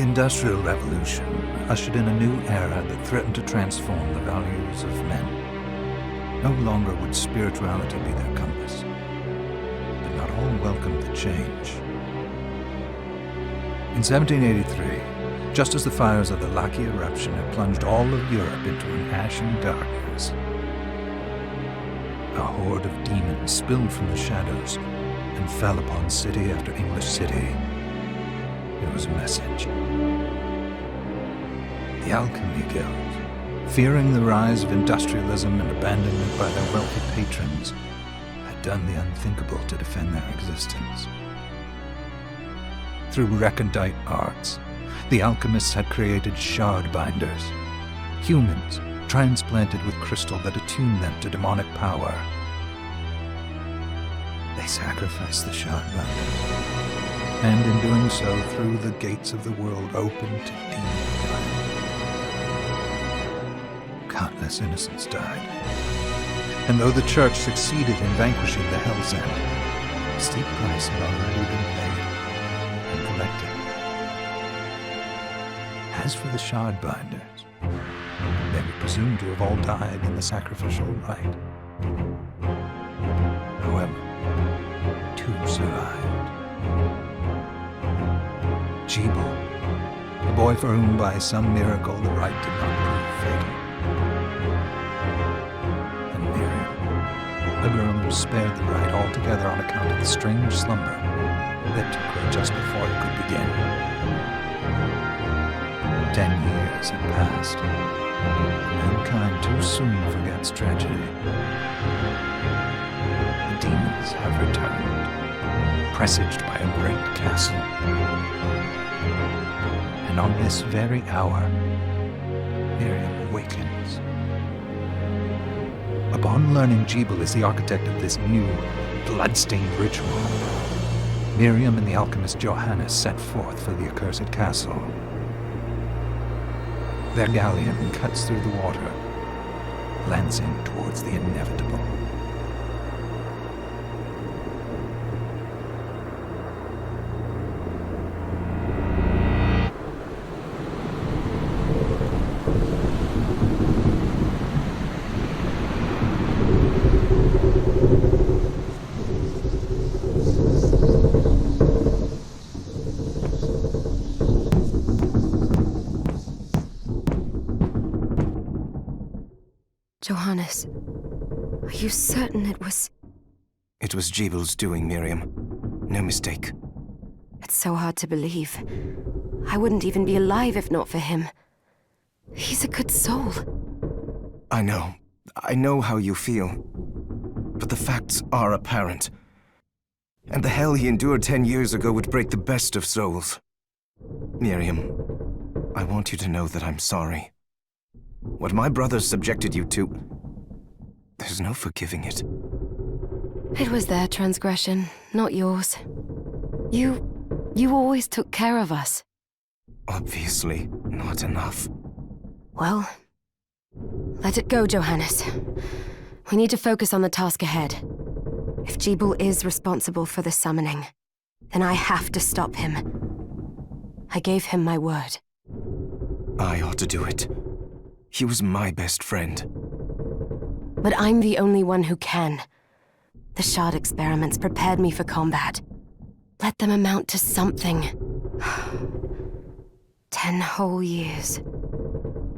Industrial Revolution ushered in a new era that threatened to transform the values of men. No longer would spirituality be their compass, but not all welcomed the change. In 1783, just as the fires of the Laki eruption had plunged all of Europe into an ashen darkness, a horde of demons spilled from the shadows and fell upon city after English city. It was a message. The Alchemy Guild, fearing the rise of industrialism and abandonment by their wealthy patrons, had done the unthinkable to defend their existence. Through recondite arts, the alchemists had created shard binders, humans transplanted with crystal that attuned them to demonic power. They sacrificed the shard binders, and in doing so threw the gates of the world open to demon fire. Countless innocents died, and though the Church succeeded in vanquishing the Hell's End, a steep price had already been paid and collected. As for the shard binders, they were presumed to have all died in the sacrificial rite. However, two survived. Gebel, the boy for whom by some miracle the rite did not prove fatal. And Miriam, a girl who was spared the rite altogether on account of the strange slumber that took her just before it could begin. 10 years had passed. Mankind too soon forgets tragedy. The demons have returned, presaged by a great castle. And on this very hour, Miriam awakens. Upon learning Gebel is the architect of this new, bloodstained ritual, Miriam and the alchemist Johannes set forth for the accursed castle. Their galleon cuts through the water, glancing towards the inevitable. Johannes, are you certain it was... It was Gebel's doing, Miriam. No mistake. It's so hard to believe. I wouldn't even be alive if not for him. He's a good soul. I know. I know how you feel. But the facts are apparent. And the hell he endured 10 years ago would break the best of souls. Miriam, I want you to know that I'm sorry. What my brothers subjected you to, there's no forgiving it. It was their transgression, not yours. You always took care of us. Obviously, not enough. Well, let it go, Johannes. We need to focus on the task ahead. If Gebel is responsible for the summoning, then I have to stop him. I gave him my word. I ought to do it. He was my best friend. But I'm the only one who can. The shard experiments prepared me for combat. Let them amount to something. 10 whole years.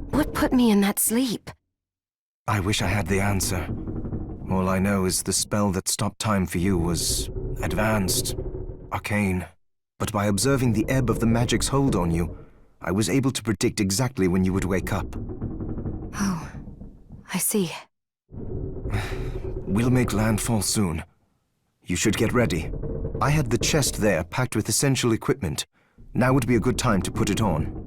What put me in that sleep? I wish I had the answer. All I know is the spell that stopped time for you was advanced, arcane. But by observing the ebb of the magic's hold on you, I was able to predict exactly when you would wake up. Oh, I see. We'll make landfall soon. You should get ready. I had the chest there packed with essential equipment. Now would be a good time to put it on.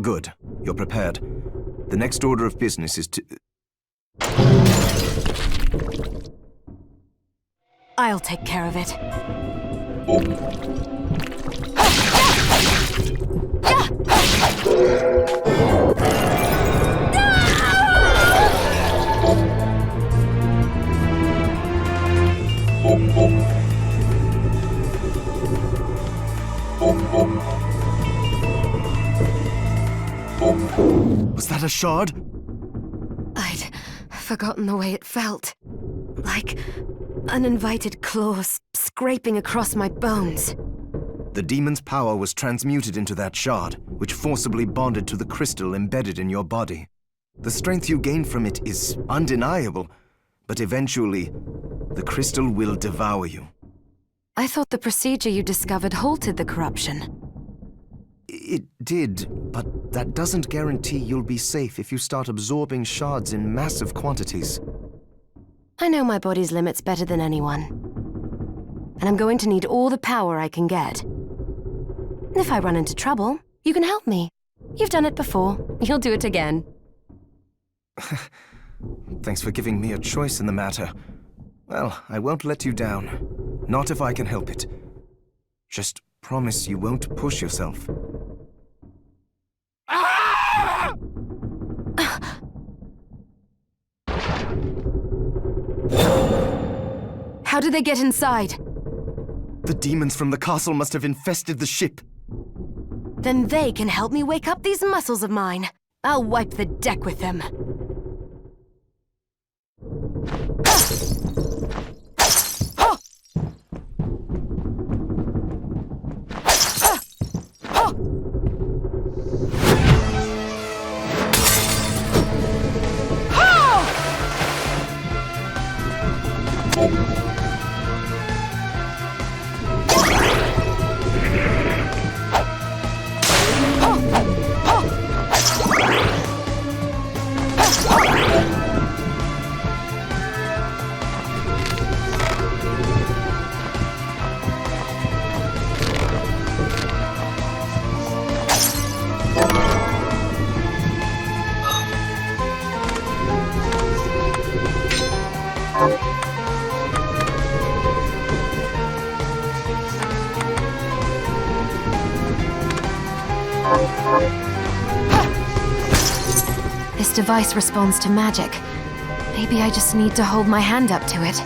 Good. You're prepared. The next order of business is to... I'll take care of it. Was that a shard? I'd forgotten the way it felt. Like uninvited claws scraping across my bones. The demon's power was transmuted into that shard, which forcibly bonded to the crystal embedded in your body. The strength you gain from it is undeniable, but eventually, the crystal will devour you. I thought the procedure you discovered halted the corruption. It did, but that doesn't guarantee you'll be safe if you start absorbing shards in massive quantities. I know my body's limits better than anyone. And I'm going to need all the power I can get. If I run into trouble, you can help me. You've done it before. You'll do it again. Thanks for giving me a choice in the matter. Well, I won't let you down. Not if I can help it. Just promise you won't push yourself. How did they get inside? The demons from the castle must have infested the ship. Then they can help me wake up these muscles of mine. I'll wipe the deck with them. This device responds to magic. Maybe I just need to hold my hand up to it.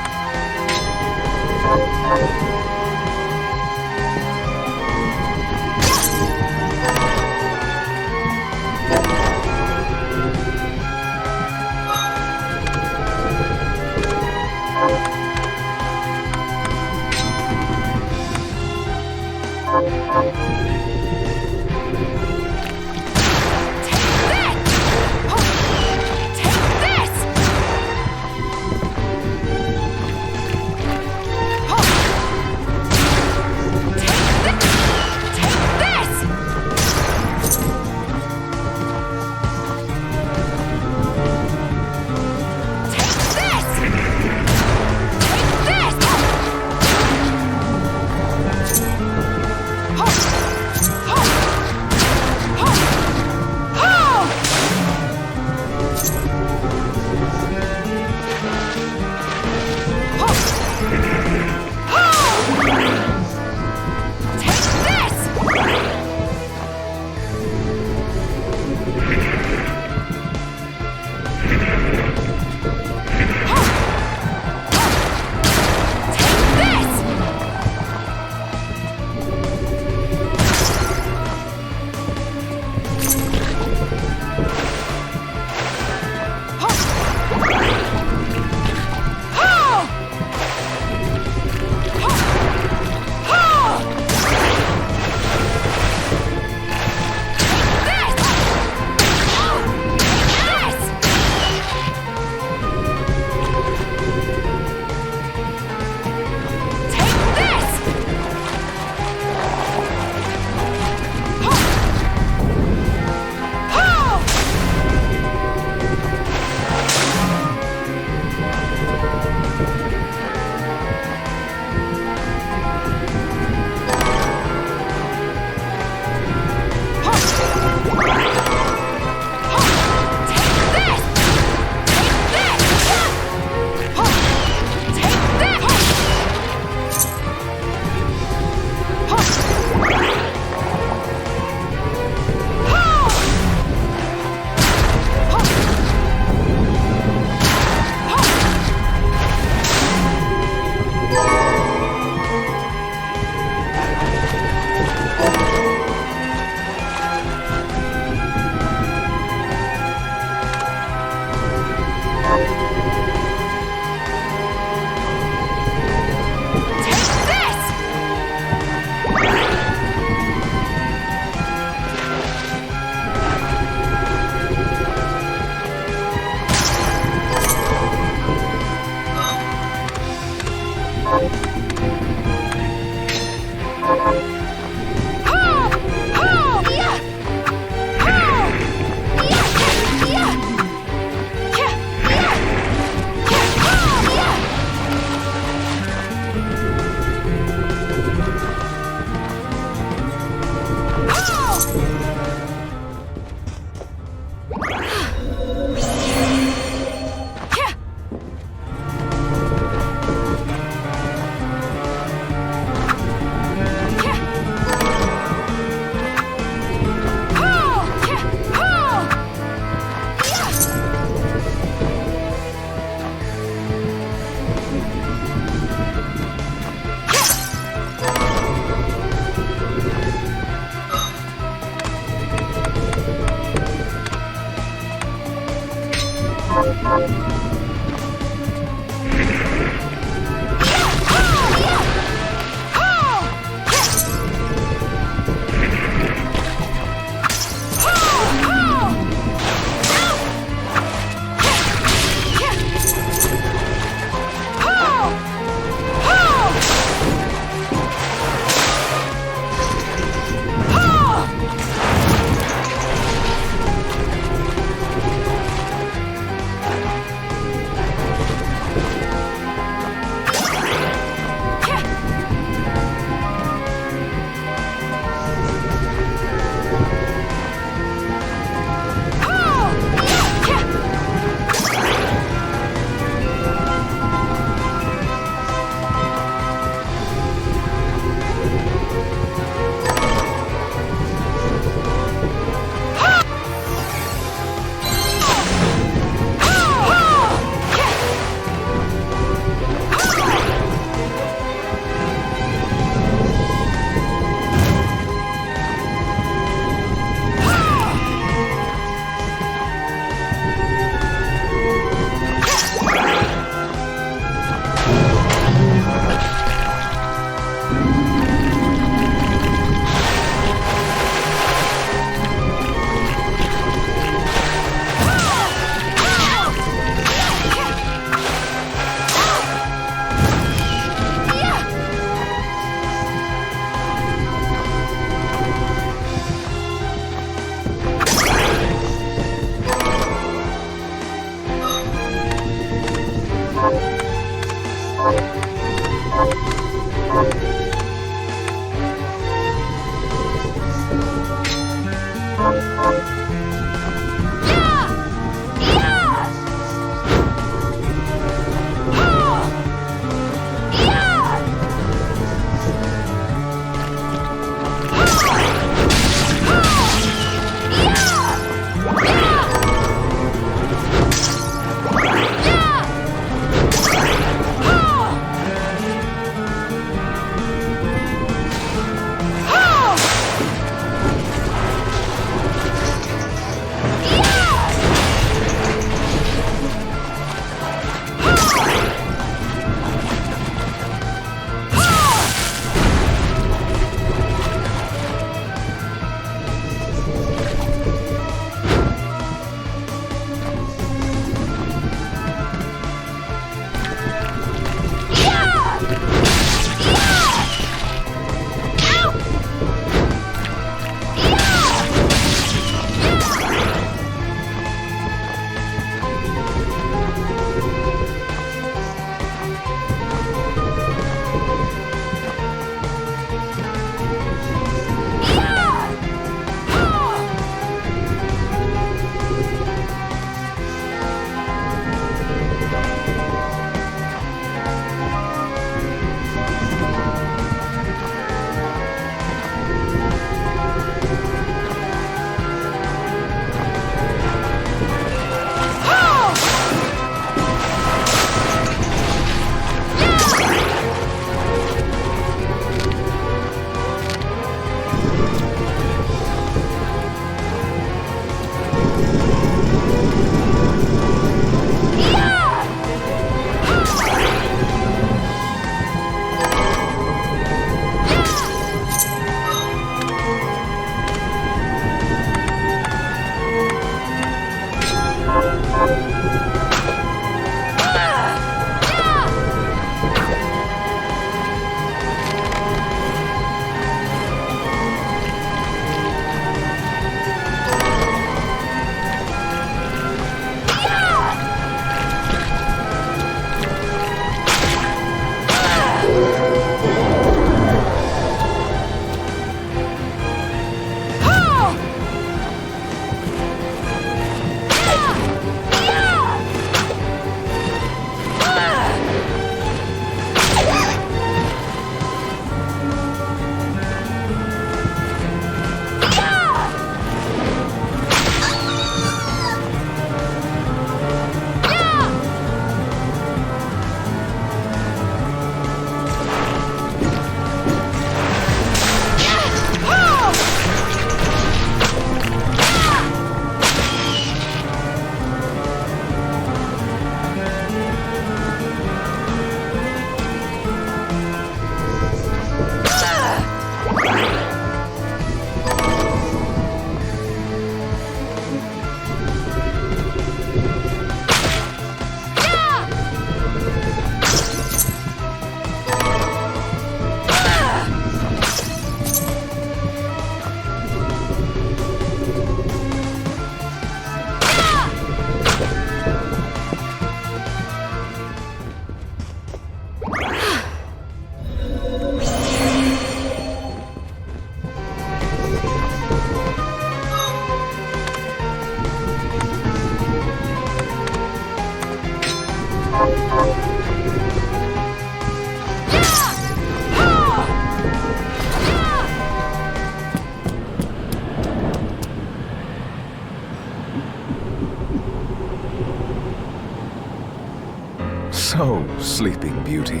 So, Sleeping Beauty,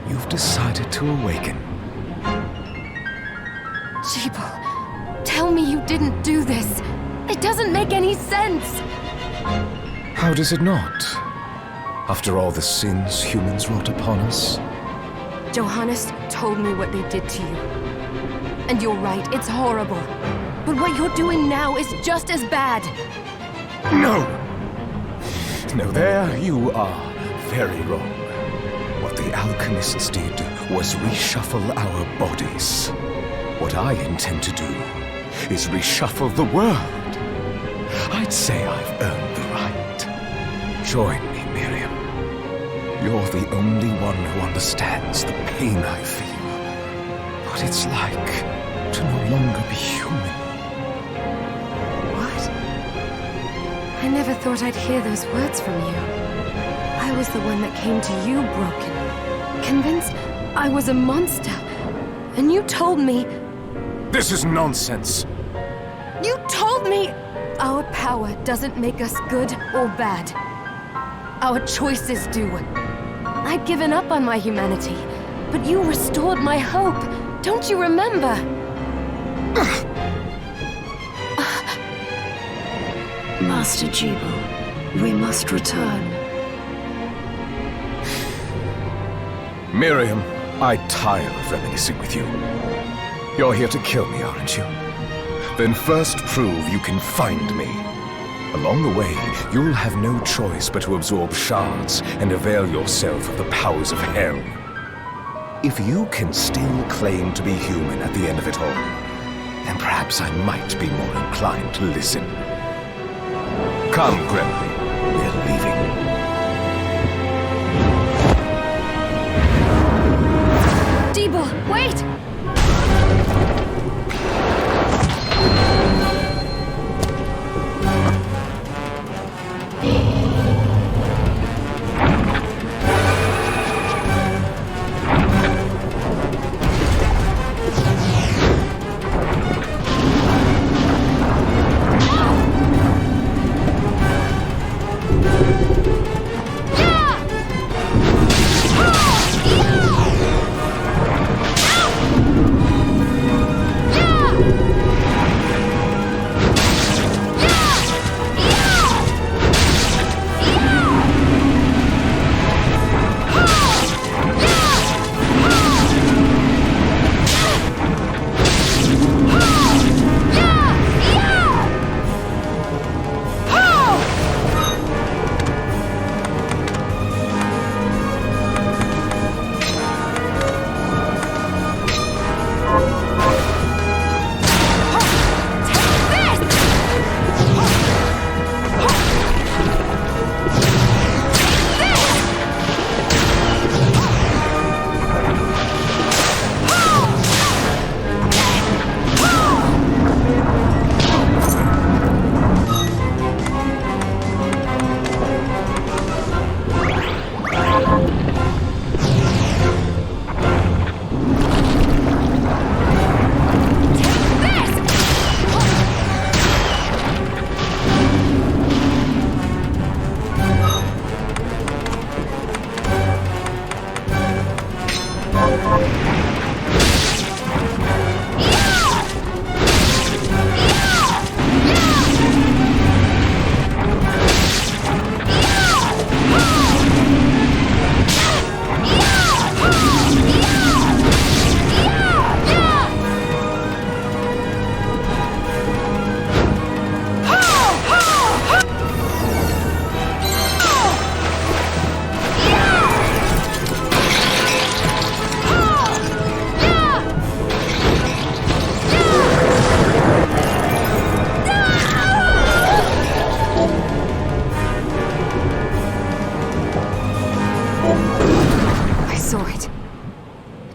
you've decided to awaken. Gebel, tell me you didn't do this. It doesn't make any sense. How does it not? After all the sins humans wrought upon us? Johannes told me what they did to you. And you're right, it's horrible. But what you're doing now is just as bad. No! No, there you are very wrong. What the alchemists did was reshuffle our bodies. What I intend to do is reshuffle the world. I'd say I've earned the right. Join me, Miriam. You're the only one who understands the pain I feel. What it's like to no longer be human. What? I never thought I'd hear those words from you. I was the one that came to you broken, convinced I was a monster. And you told me... This is nonsense. You told me our power doesn't make us good or bad. Our choices do. I'd given up on my humanity, but you restored my hope. Don't you remember? Master Gebel, we must return. Miriam, I tire of reminiscing with you. You're here to kill me, aren't you? Then first prove you can find me. Along the way, you'll have no choice but to absorb shards and avail yourself of the powers of hell. If you can still claim to be human at the end of it all, then perhaps I might be more inclined to listen. Come, Gremlin. We're leaving. Gebel, wait!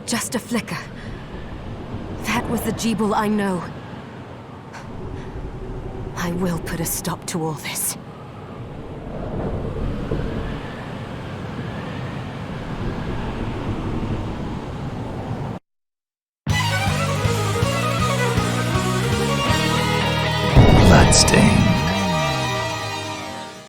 Just a flicker. That was the Gebel I know. I will put a stop to all this.